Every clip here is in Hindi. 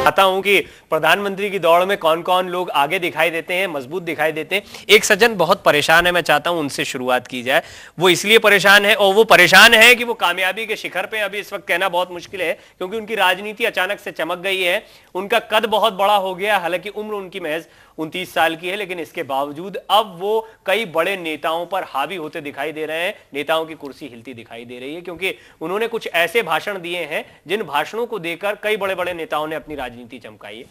चाहता हूं कि प्रधानमंत्री की दौड़ में कौन कौन लोग आगे दिखाई देते हैं, मजबूत दिखाई देते हैं। एक सज्जन बहुत परेशान है, मैं चाहता हूं उनसे शुरुआत की जाए। वो इसलिए परेशान है, और वो परेशान है कि वो कामयाबी के शिखर पे अभी इस वक्त कहना बहुत मुश्किल है, क्योंकि उनकी राजनीति अचानक से चमक गई है। उनका कद बहुत बड़ा हो गया, हालांकि उम्र उनकी महज 29 साल की है, लेकिन इसके बावजूद अब वो कई बड़े नेताओं पर हावी होते दिखाई दे रहे हैं। नेताओं की कुर्सी हिलती दिखाई दे रही है, क्योंकि उन्होंने कुछ ऐसे भाषण दिए हैं जिन भाषणों को देकर कई बड़े बड़े नेताओं ने अपनी राजनीति चमकाई है।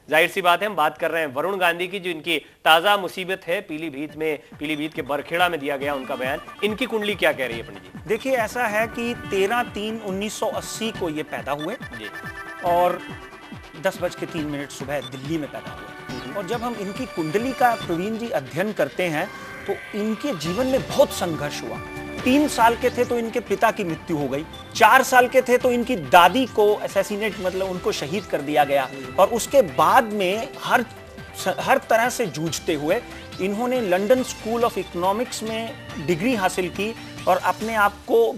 जाहिर सी बात है, हम बात कर रहे हैं वरुण गांधी की, जो इनकी ताजा मुसीबत है। पीलीभीत के बरखेड़ा में दिया गया उनका बयान। इनकी कुंडली क्या कह रही है पंडित जी? देखिए, ऐसा है कि 13/3/1980 को ये पैदा हुए और 10:03 सुबह दिल्ली में पैदा हुए। और जब हम इनकी कुंडली का प्रवीण जी अध्ययन करते हैं तो इनके जीवन में बहुत संघर्ष हुआ। 3 साल के थे तो इनके पिता की मृत्यु हो गई, 4 साल के थे तो इनकी दादी को असैसिनेट मतलब उनको शहीद कर दिया गया, और उसके बाद में हर तरह से जूझते हुए इन्होंने लंदन स्कूल ऑफ इकोनॉमिक्स में डिग्री हासिल की और अपने आप को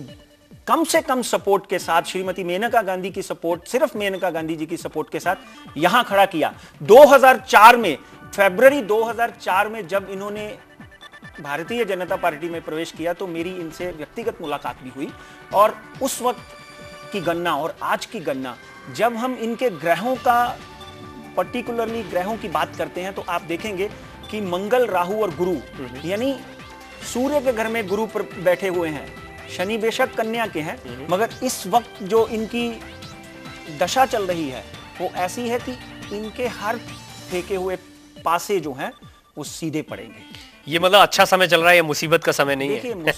कम से कम सपोर्ट के साथ, श्रीमती मेनका गांधी की सपोर्ट, सिर्फ मेनका गांधी जी की सपोर्ट के साथ यहां खड़ा किया। 2004 में, फरवरी 2004 में जब इन्होंने भारतीय जनता पार्टी में प्रवेश किया तो मेरी इनसे व्यक्तिगत मुलाकात भी हुई। और उस वक्त की गणना और आज की गणना, जब हम इनके ग्रहों का, पर्टिकुलरली ग्रहों की बात करते हैं, तो आप देखेंगे कि मंगल, राहु और गुरु, यानी सूर्य के घर में गुरु पर बैठे हुए हैं। शनि बेशक कन्या के हैं, मगर इस वक्त जो इनकी दशा चल रही है वो ऐसी है कि इनके हर फेंके हुए पासे जो हैं वो सीधे पड़ेंगे। ये मतलब अच्छा समय चल रहा है, ये मुसीबत का समय नहीं है।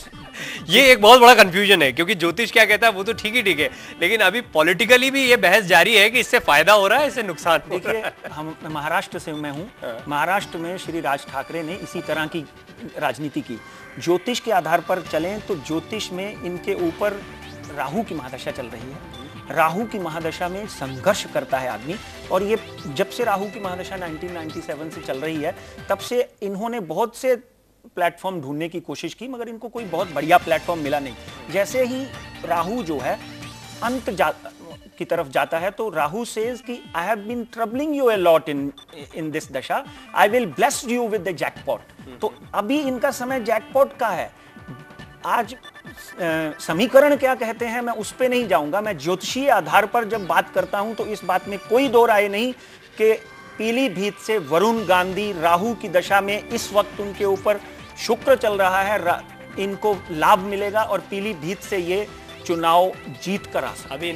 ये एक बहुत बड़ा कंफ्यूजन है, क्योंकि ज्योतिष क्या कहता है वो तो ठीक है, लेकिन अभी पॉलिटिकली भी ये बहस जारी है कि इससे फायदा हो रहा है, इससे नुकसान हो रहा है। देखिए, हम महाराष्ट्र से मैं हूँ। महाराष्ट्र में श्री राज ठाकरे ने इसी तरह की राजनीति की। ज्योतिष के आधार पर चलें तो ज्योतिष में इनके ऊपर राहु की महादशा चल रही है। राहु की महादशा में संघर्ष करता है आदमी, और ये जब से राहु की महादशा 1997 से चल रही है, तब से इन्होंने बहुत से प्लेटफॉर्म ढूंढने की कोशिश की, मगर इनको कोई बहुत बढ़िया प्लेटफॉर्म मिला नहीं। जैसे ही राहु जो है अंत की तरफ जाता है तो राहु सेज कि I have been troubling you a lot in this dasha, I will bless you with the jackpot. तो अभी इनका समय जैकपॉट का है। आज समीकरण क्या कहते हैं मैं उस पे नहीं जाऊंगा। मैं ज्योतिषीय आधार पर जब बात करता हूं तो इस बात में कोई दो राय नहीं कि पीलीभीत से वरुण गांधी राहु की दशा में इस वक्त उनके ऊपर शुक्र चल रहा है, इनको लाभ मिलेगा और पीलीभीत से ये चुनाव जीत कर आ सकते।